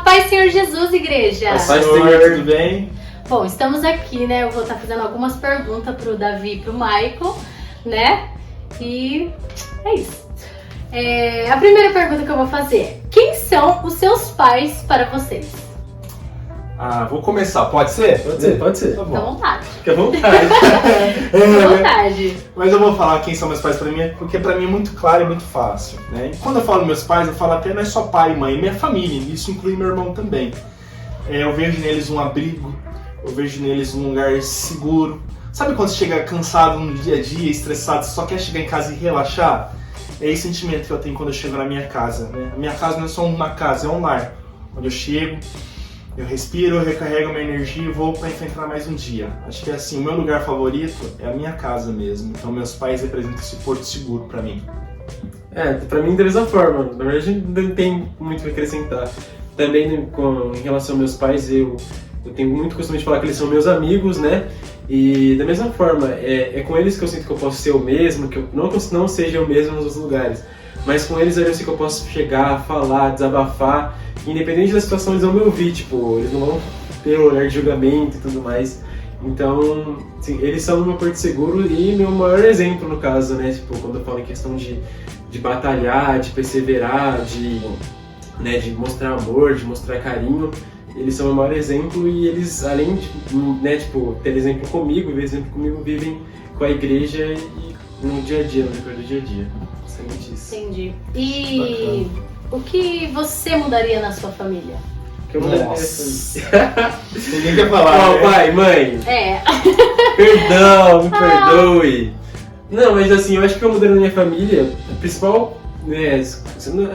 Pai Senhor Jesus, igreja! Pai Senhor, tudo bem? Bom, estamos aqui, né? Eu vou estar fazendo algumas perguntas pro Davi e pro Michael, né? E é isso. A primeira pergunta que eu vou fazer é: quem são os seus pais para vocês? Vou começar, pode ser? Pode ser. Tá Fica à bom. vontade. Fica à vontade. Fica à vontade. Mas eu vou falar quem são meus pais pra mim, porque pra mim é muito claro e muito fácil, né? E quando eu falo meus pais, eu falo até não é só pai e mãe, minha família, isso inclui meu irmão também. Eu vejo neles um abrigo, eu vejo neles um lugar seguro. Sabe quando você chega cansado no dia a dia, estressado, você só quer chegar em casa e relaxar? É esse sentimento que eu tenho quando eu chego na minha casa, né? A minha casa não é só uma casa, é um lar, onde eu chego, eu respiro, eu recarrego a minha energia e vou para enfrentar mais um dia. Acho que é assim, o meu lugar favorito é a minha casa mesmo. Então meus pais representam esse porto seguro para mim. Pra mim da mesma forma. Na verdade não tem muito o que acrescentar. Também em relação aos meus pais, eu tenho muito costume de falar que eles são meus amigos, né? E da mesma forma, é com eles que eu sinto que eu posso ser o mesmo, que eu não seja eu mesmo nos outros lugares. Mas com eles eu sei que eu posso chegar, falar, desabafar. Independente da situação, eles vão me ouvir, tipo, eles não vão ter olhar de julgamento e tudo mais. Então, assim, eles são o meu porto seguro e meu maior exemplo no caso, né? Tipo, quando eu falo em questão de batalhar, de perseverar, de mostrar amor, de mostrar carinho, eles são o maior exemplo e eles, além de, né, tipo, ter exemplo comigo, ver exemplo comigo, vivem com a igreja e no dia a dia, no decorrer do dia a dia. Basicamente isso. Entendi. E o que você mudaria na sua família? Que eu mudaria. Ninguém quer falar, né? Pai, mãe. Perdão, me perdoe. Não, mas assim, eu acho que eu mudaria na minha família, a principal, né,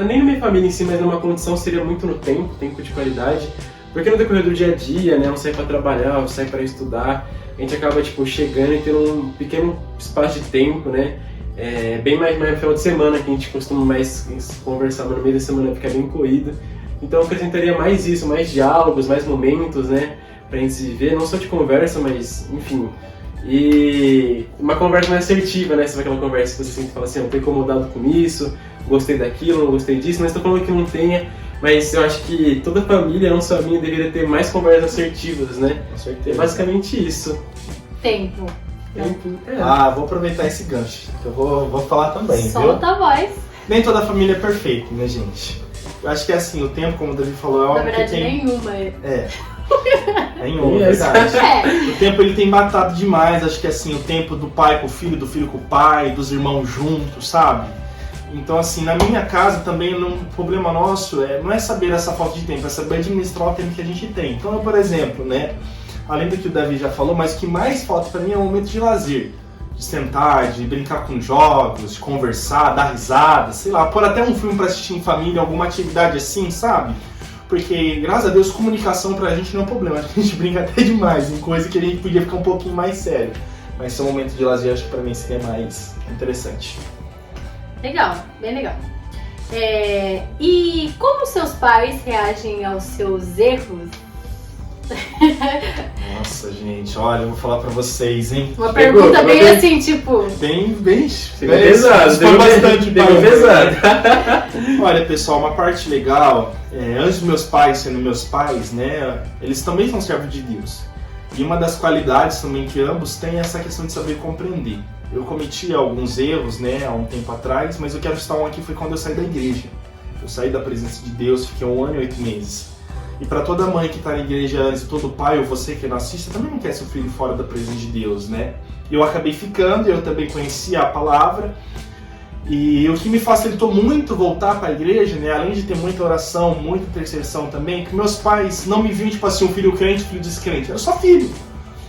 nem na minha família em si, mas numa condição seria muito no tempo de qualidade. Porque no decorrer do dia a dia, né, um sai para trabalhar, um sai para estudar, a gente acaba, tipo, chegando e tendo um pequeno espaço de tempo, né? Bem mais no final de semana que a gente costuma mais conversar, mas no meio da semana fica bem corrido. Então eu acrescentaria mais isso, mais diálogos, mais momentos, né? Pra gente se ver, não só de conversa, mas, enfim. E uma conversa mais assertiva, né? Sabe aquela conversa que você sempre fala assim, eu tô incomodado com isso, gostei daquilo, não gostei disso, mas tô falando que não tenha. Mas eu acho que toda família, não só a minha, deveria ter mais conversas assertivas, né? Com certeza. É basicamente isso. Tempo. Vou aproveitar esse gancho, que eu vou falar também, viu? Solta a voz. Nem toda família é perfeita, né, gente? Eu acho que é assim, o tempo, como o Davi falou, é algo Na verdade, que tem... nenhuma. Nenhuma, é verdade. O tempo, ele tem batado demais, acho que assim, o tempo do pai com o filho, do filho com o pai, dos irmãos juntos, sabe? Então, assim, na minha casa também, um problema nosso não é saber essa falta de tempo, é saber administrar o tempo que a gente tem. Então, eu, por exemplo, né, além do que o Davi já falou, mas o que mais falta pra mim é um momento de lazer. De sentar, de brincar com jogos, de conversar, dar risada, sei lá, pôr até um filme pra assistir em família, alguma atividade assim, sabe? Porque, graças a Deus, comunicação pra gente não é um problema, a gente brinca até demais em coisa que a gente podia ficar um pouquinho mais sério. Mas esse momento de lazer, acho que pra mim seria mais interessante. Legal, bem legal. E como seus pais reagem aos seus erros? Nossa, gente, olha, eu vou falar pra vocês, hein? Uma pergunta bem assim, tipo... Bem pesado, foi bastante pesado. Olha, pessoal, uma parte legal, antes dos meus pais sendo meus pais, né, eles também são servos de Deus. E uma das qualidades também que ambos têm é essa questão de saber compreender. Eu cometi alguns erros, né, há um tempo atrás, mas eu quero citar um aqui, foi quando eu saí da igreja. Eu saí da presença de Deus, fiquei 1 ano e 8 meses. E para toda mãe que está na igreja antes, e todo pai ou você que não assiste, também não quer seu filho fora da presença de Deus, né? Eu acabei ficando, eu também conhecia a palavra. E o que me facilitou muito voltar para a igreja, né, além de ter muita oração, muita intercessão também, que meus pais não me viam tipo assim, um filho crente, um filho descrente. Eu só filho,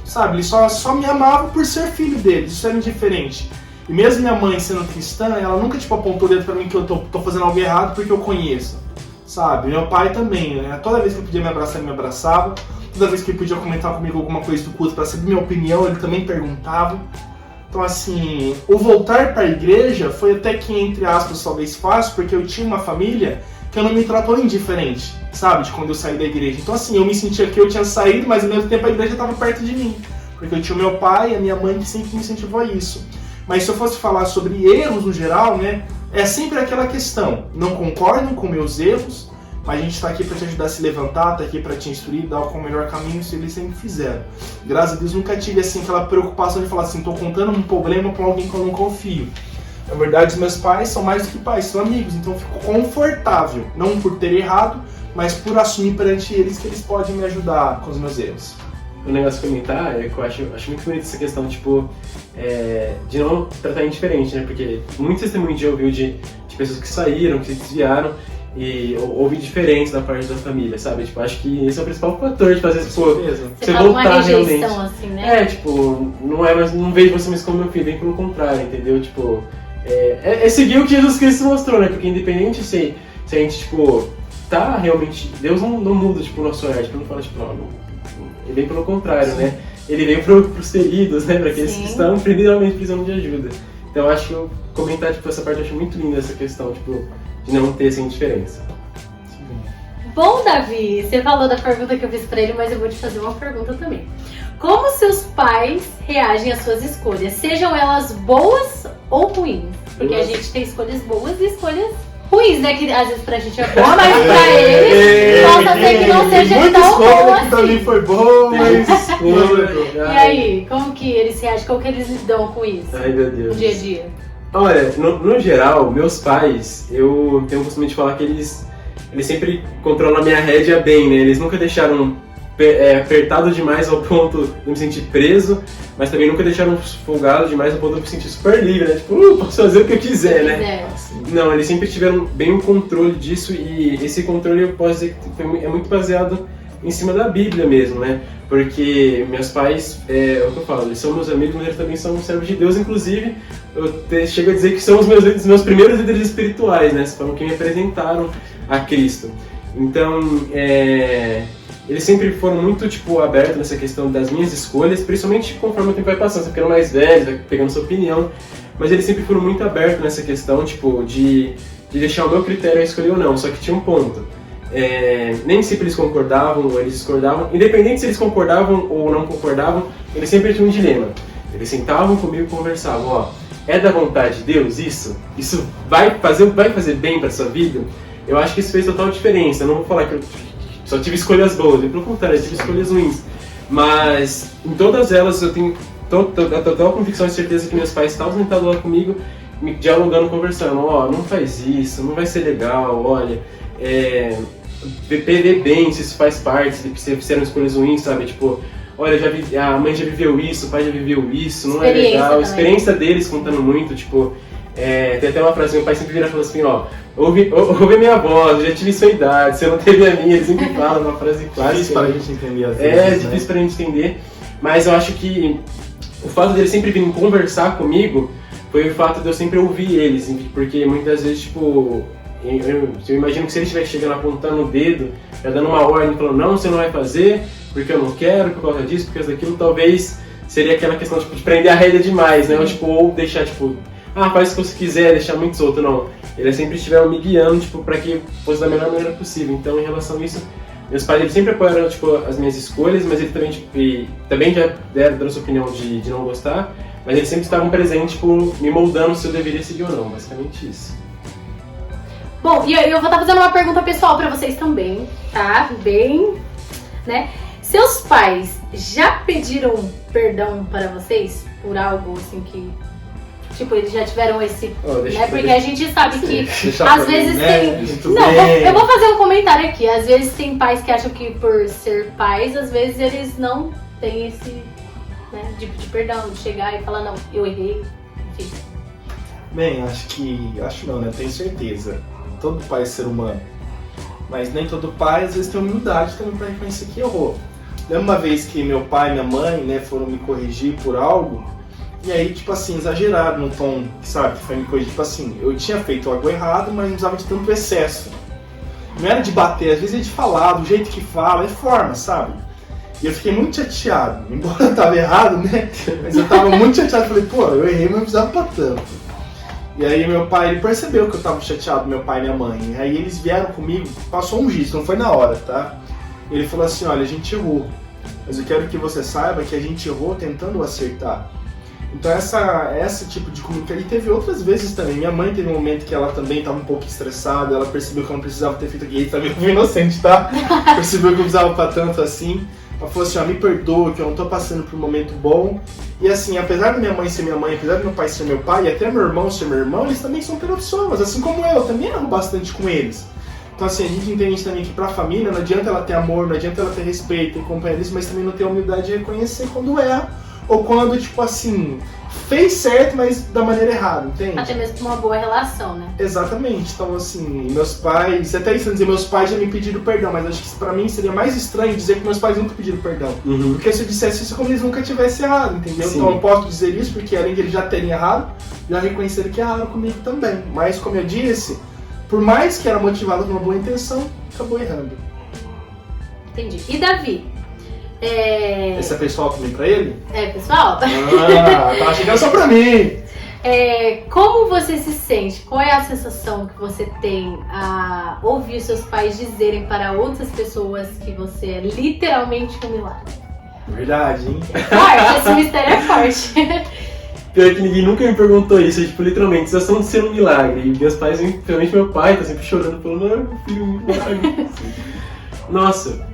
sabe? Eles só me amavam por ser filho deles, isso era indiferente. E mesmo minha mãe sendo cristã, ela nunca tipo apontou o dedo para mim que eu tô fazendo algo errado porque eu conheço. Sabe, meu pai também, né? Toda vez que eu podia me abraçar, ele me abraçava. Toda vez que ele podia comentar comigo alguma coisa do culto para saber minha opinião, ele também perguntava. Então, assim, o voltar para a igreja foi até que, entre aspas, talvez fácil, porque eu tinha uma família que não me tratou indiferente, sabe, de quando eu saí da igreja. Então, assim, eu me sentia que eu tinha saído, mas ao mesmo tempo a igreja estava perto de mim. Porque eu tinha o meu pai e a minha mãe que sempre me incentivou a isso. Mas se eu fosse falar sobre erros no geral, né, é sempre aquela questão, não concordam com meus erros, mas a gente está aqui para te ajudar a se levantar, está aqui para te instruir, dar o melhor caminho, isso eles sempre fizeram. Graças a Deus nunca tive assim aquela preocupação de falar assim, estou contando um problema para alguém que eu não confio. Na verdade, os meus pais são mais do que pais, são amigos, então eu fico confortável, não por ter errado, mas por assumir perante eles que eles podem me ajudar com os meus erros. Um negócio que comentar é que eu acho muito bonito essa questão, tipo, de não tratar indiferente, né? Porque muitos testemunhos já ouviu de pessoas que saíram, que se desviaram, e houve diferentes da parte da família, sabe? Tipo, acho que esse é o principal fator de fazer isso, pô, você voltar uma rejeição, realmente. assim, né? Tipo, não vejo você mais como meu filho, bem pelo contrário, entendeu? Tipo, seguir o que Jesus Cristo mostrou, né? Porque independente se a gente, tipo, tá realmente... Deus não muda, tipo, o nosso olhar, tipo, não fala, tipo, ele vem pelo contrário, sim, né? Ele vem pros feridos, né? Pra aqueles sim, que estão realmente precisando de ajuda. Então, eu acho que eu comentar, tipo, essa parte, eu acho muito linda essa questão, tipo, de não ter essa indiferença. Bom, Davi, você falou da pergunta que eu fiz pra ele, mas eu vou te fazer uma pergunta também. Como seus pais reagem às suas escolhas, sejam elas boas ou ruins? Porque a gente tem escolhas boas e escolhas ruins, né? Que às vezes pra gente é boa, mas pra eles possa ser que não seja tão boa assim. Que pra mim foi boa, mas... E aí, como que eles reagem? Como que eles lidam com isso? Ai, meu Deus. No dia a dia? Olha, no geral, meus pais, eu tenho o costume de falar que eles sempre controlam a minha rédea bem, né? Eles nunca deixaram apertado demais ao ponto de me sentir preso, mas também nunca deixaram folgado demais ao ponto de me sentir super livre, né? Tipo, posso fazer o que eu quiser, né? Não, eles sempre tiveram bem o controle disso, e esse controle eu posso dizer que é muito baseado em cima da Bíblia mesmo, né? Porque meus pais, é o que eu falo, eles são meus amigos, mas eles também são servos de Deus, inclusive eu chego a dizer que são os meus primeiros líderes espirituais, né? Foram quem me apresentaram a Cristo. Então, eles sempre foram muito, tipo, abertos nessa questão das minhas escolhas, principalmente conforme o tempo vai passando, você ficando mais velho, vai pegando sua opinião, mas eles sempre foram muito abertos nessa questão, tipo, de deixar o meu critério a escolher ou não, só que tinha um ponto. Nem sempre eles concordavam ou eles discordavam, independente se eles concordavam ou não concordavam, eles sempre tinham um dilema. Eles sentavam comigo e conversavam, ó, é da vontade de Deus isso? Isso vai fazer bem pra sua vida? Eu acho que isso fez total diferença. Eu não vou falar que eu só tive escolhas boas, pelo contrário, eu tive escolhas ruins. Mas em todas elas eu tenho total convicção e certeza que meus pais estavam sentados lá comigo, me dialogando, conversando, ó, não faz isso, não vai ser legal, olha, ver bem se isso faz parte, se fizeram escolhas ruins, sabe, tipo, olha, a mãe já viveu isso, o pai já viveu isso, não é legal, a experiência deles contando muito, tipo, tem até uma frase que meu pai sempre vira e fala assim, ó, ouve a minha voz, eu já tive sua idade, você não teve a minha, ele sempre fala uma frase clássica. Difícil pra gente entender às vezes, difícil pra gente entender, mas eu acho que o fato dele sempre virem conversar comigo foi o fato de eu sempre ouvir eles, porque muitas vezes, tipo, eu imagino que se ele estivesse chegando apontando o dedo, já dando uma ordem, falando, não, você não vai fazer, porque eu não quero, por causa disso, por causa daquilo, talvez seria aquela questão, tipo, de prender a rédea demais, né, ou deixar, tipo, faz o que você quiser, deixar muito solto, não. Eles sempre estiveram me guiando, tipo, pra que fosse da melhor maneira possível. Então, em relação a isso, meus pais, eles sempre apoiaram, tipo, as minhas escolhas, mas eles também, tipo, também já deram sua opinião de não gostar, mas eles sempre estavam presentes, tipo, me moldando se eu deveria seguir ou não, basicamente isso. Bom, e eu vou estar fazendo uma pergunta pessoal pra vocês também, tá? Bem, né? Seus pais já pediram perdão para vocês por algo, assim, que... Tipo, eles já tiveram esse... né? Porque a gente sabe que às vezes tem... Não, eu vou fazer um comentário aqui. Às vezes tem pais que acham que por ser pais, às vezes eles não têm esse, né, de perdão, de chegar e falar, não, eu errei, enfim. Bem, acho não, né? Tenho certeza. Todo pai é ser humano. Mas nem todo pai, às vezes, tem humildade também para reconhecer que errou. Lembra uma vez que meu pai e minha mãe, né, foram me corrigir por algo, e aí, tipo assim, exageraram no tom, sabe, que foi me corrigir, tipo assim, eu tinha feito algo errado, mas não precisava de tanto excesso. Não era de bater, às vezes é de falar, do jeito que fala, é forma, sabe? E eu fiquei muito chateado, embora eu tava errado, né, mas eu tava muito chateado, falei, pô, eu errei, mas não precisava pra tanto. E aí meu pai, ele percebeu que eu tava chateado, meu pai e minha mãe, e aí eles vieram comigo, passou um giz, não foi na hora, tá? Ele falou assim, olha, a gente errou, mas eu quero que você saiba que a gente errou tentando acertar. Então essa tipo de comunicação. E teve outras vezes também. Minha mãe teve um momento que ela também estava um pouco estressada, ela percebeu que ela não precisava ter feito aquilo. Aí também fui inocente, tá? Percebeu que eu precisava pra tanto assim. Ela falou assim, me perdoa que eu não tô passando por um momento bom. E assim, apesar da minha mãe ser minha mãe, apesar do meu pai ser meu pai, e até meu irmão ser meu irmão, eles também são pessoas, assim como eu também erro bastante com eles. Então assim, a gente entende também que pra família não adianta ela ter amor, não adianta ela ter respeito, ter companheirismo, mas também não ter a humildade de reconhecer quando erra, ou quando, tipo assim, fez certo, mas da maneira errada, entende? Até mesmo com uma boa relação, né? Exatamente. Então, assim, meus pais, até isso, dizer meus pais já me pediram perdão, mas acho que pra mim seria mais estranho dizer que meus pais nunca pediram perdão. Porque se eu dissesse isso, como eles nunca tivessem errado, entendeu? Sim. Então eu posso dizer isso porque além de eles já terem errado, já reconheceram que erraram comigo também. Mas, como eu disse, por mais que era motivado por uma boa intenção, acabou errando. Entendi. E Davi? Esse é pessoal também pra ele? Pessoal? Tava chegando só pra mim! Como você se sente? Qual é a sensação que você tem a ouvir seus pais dizerem para outras pessoas que você é literalmente um milagre? Verdade, hein? Forte, esse mistério é forte. Pior que ninguém nunca me perguntou isso, tipo, literalmente, sensação de ser um milagre. E meus pais, principalmente meu pai, tá sempre chorando, falando, meu filho, um milagre. Nossa,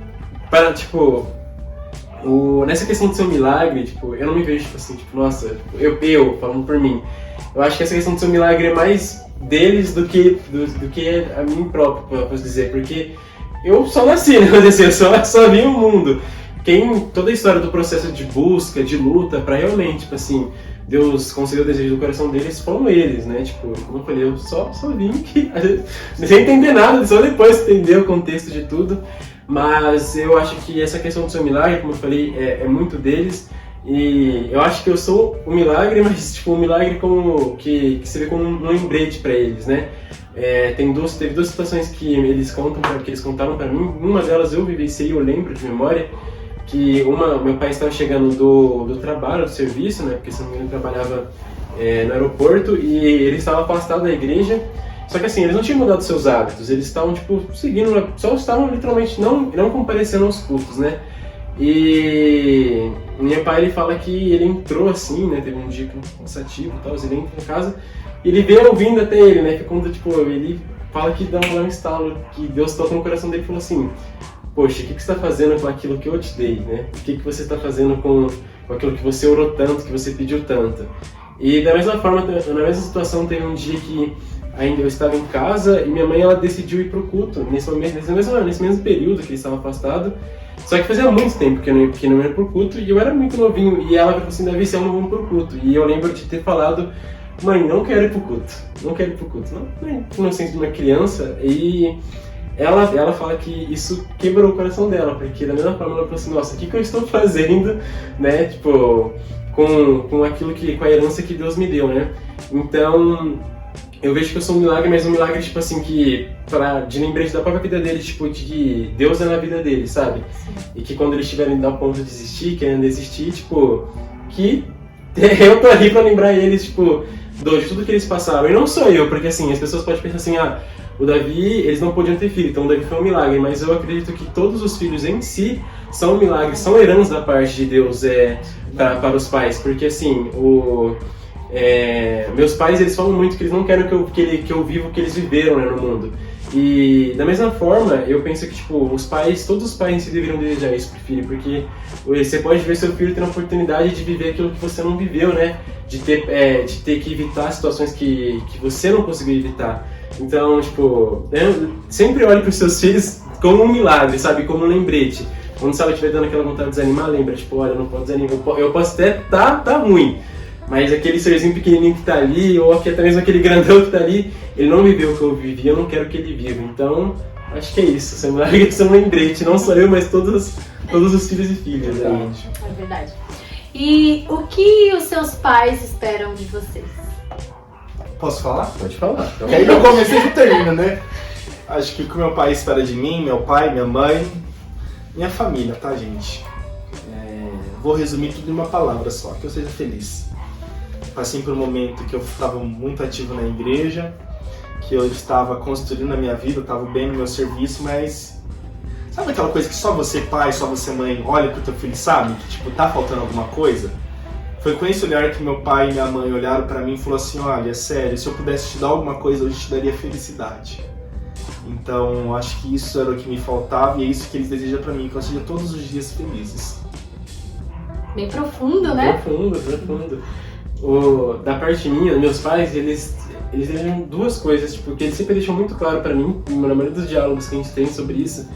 tipo, nessa questão de ser um milagre, tipo, eu não me vejo, tipo assim, tipo, nossa, eu falando por mim, eu acho que essa questão de ser um milagre é mais deles do que a mim próprio, posso dizer, porque eu só nasci, né, assim, eu só vi o mundo. Toda a história do processo de busca, de luta, pra realmente, tipo assim, Deus concedeu o desejo do coração deles, foram eles, né, tipo, como eu falei, eu só vim que, sem entender nada, só depois entender o contexto de tudo. Mas eu acho que essa questão do seu milagre, como eu falei, é muito deles. E eu acho que eu sou um milagre, mas tipo um milagre como que você vê como um lembrete para eles, né? Teve duas situações que eles contaram para mim. Uma delas eu vivenciei, eu lembro de memória, que meu pai estava chegando do trabalho, do serviço, né? Porque se não me engano ele trabalhava no aeroporto e ele estava afastado da igreja. Só que assim, eles não tinham mudado seus hábitos, eles estavam, tipo, seguindo, só estavam literalmente não comparecendo aos cultos, né? E meu pai, ele fala que ele entrou assim, né? Teve um dia cansativo e tal, ele entra em casa e ele veio ouvindo até ele, né? Que quando, tipo, ele fala que dá um estalo, que Deus toca no coração dele e falou assim, poxa, o que você está fazendo com aquilo que eu te dei, né? O que você está fazendo com aquilo que você orou tanto, que você pediu tanto? E da mesma forma, na mesma situação, teve um dia que ainda eu estava em casa e minha mãe, ela decidiu ir pro culto nesse mesmo período que ele estava afastado. Só que fazia muito tempo que eu não ia pro culto e eu era muito novinho. E ela falou assim, Davi, você não vai pro culto. E eu lembro de ter falado, mãe, não quero ir pro culto. Não quero ir pro culto. Não, inocência de uma criança. E ela fala que isso quebrou o coração dela, porque da mesma forma ela falou assim, nossa, o que eu estou fazendo, né? Tipo, com aquilo com a herança que Deus me deu, né? Então, eu vejo que eu sou um milagre, mas um milagre, tipo assim, de lembrete da própria vida deles, tipo, de que Deus é na vida deles, sabe? Sim. E que quando eles estiverem ao ponto de desistir, querendo desistir, tipo, que eu tô ali pra lembrar eles, tipo, de tudo que eles passaram. E não sou eu, porque assim, as pessoas podem pensar assim, o Davi, eles não podiam ter filho, então o Davi foi um milagre, mas eu acredito que todos os filhos em si são milagres, são heranças da parte de Deus para os pais, porque assim, meus pais, eles falam muito que eles não querem que eu viva o que eles viveram, né, no mundo. E da mesma forma, eu penso que tipo, todos os pais em si deveriam desejar isso pro filho, porque você pode ver seu filho tendo a oportunidade de viver aquilo que você não viveu, né? De ter que evitar situações que você não conseguiu evitar. Então, tipo, sempre olhe pros seus filhos como um milagre, sabe? Como um lembrete. Quando ela estiver dando aquela vontade de desanimar, lembra, tipo, olha, não pode desanimar, eu posso até tá ruim, mas aquele serzinho pequenininho que tá ali, ou até mesmo aquele grandão que tá ali, ele não viveu o que eu vivi, eu não quero que ele viva. Então, acho que é isso, ser milagre é um lembrete, não só eu, mas todos os filhos e filhas. É verdade. E o que os seus pais esperam de vocês? Posso falar? Pode falar. Então. Aí eu comecei e termino, né? Acho que o que meu pai espera de mim, meu pai, minha mãe, minha família, tá, gente? Vou resumir tudo em uma palavra só, que eu seja feliz. Passei por um momento que eu estava muito ativo na igreja, que eu estava construindo a minha vida, eu estava bem no meu serviço, mas sabe aquela coisa que só você pai, só você mãe olha pro teu filho e sabe que tipo, tá faltando alguma coisa? Foi com esse olhar que meu pai e minha mãe olharam pra mim e falaram assim, olha, sério, se eu pudesse te dar alguma coisa hoje, eu te daria felicidade. Então, acho que isso era o que me faltava e é isso que eles desejam pra mim, que eu seja todos os dias felizes. Bem profundo, né? Profundo. Da parte minha, meus pais, eles desejam duas coisas, tipo, que eles sempre deixam muito claro pra mim, na maioria dos diálogos que a gente tem sobre isso,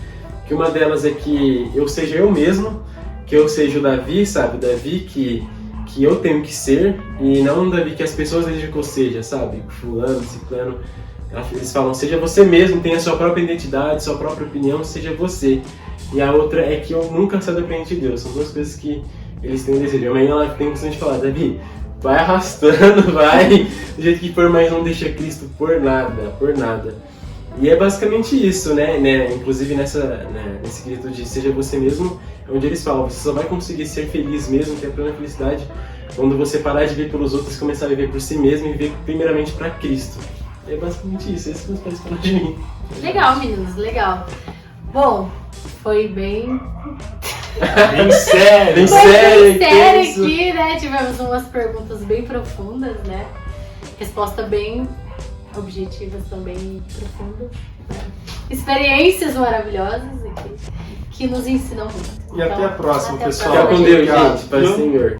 que uma delas é que eu seja eu mesmo, que eu seja o Davi, sabe? O Davi que eu tenho que ser, e não o Davi que as pessoas desejam que eu seja, sabe? Fulano, ciclano. Eles falam, seja você mesmo, tenha a sua própria identidade, sua própria opinião, seja você. E a outra é que eu nunca saio da presença de Deus. São duas coisas que eles têm desejo. A mãe, ela tem questão de falar, Davi, vai arrastando, vai do jeito que for, mas não deixa Cristo por nada. E é basicamente isso, né? Inclusive nesse quesito de seja você mesmo, é onde eles falam, você só vai conseguir ser feliz mesmo, ter a plena felicidade, quando você parar de viver pelos outros e começar a viver por si mesmo e viver primeiramente para Cristo. É basicamente isso, esses meus pais falam de mim. Legal, meninos, legal. Bom, foi bem Bem sério! Bem Foi sério, bem sério que isso? aqui, né? Tivemos umas perguntas bem profundas, né? Resposta bem objetivas também profundas. Né? Experiências maravilhosas aqui, que nos ensinam muito. E até a próxima, até a pessoal. Fica com Deus, Obrigado. gente. Paz do Senhor.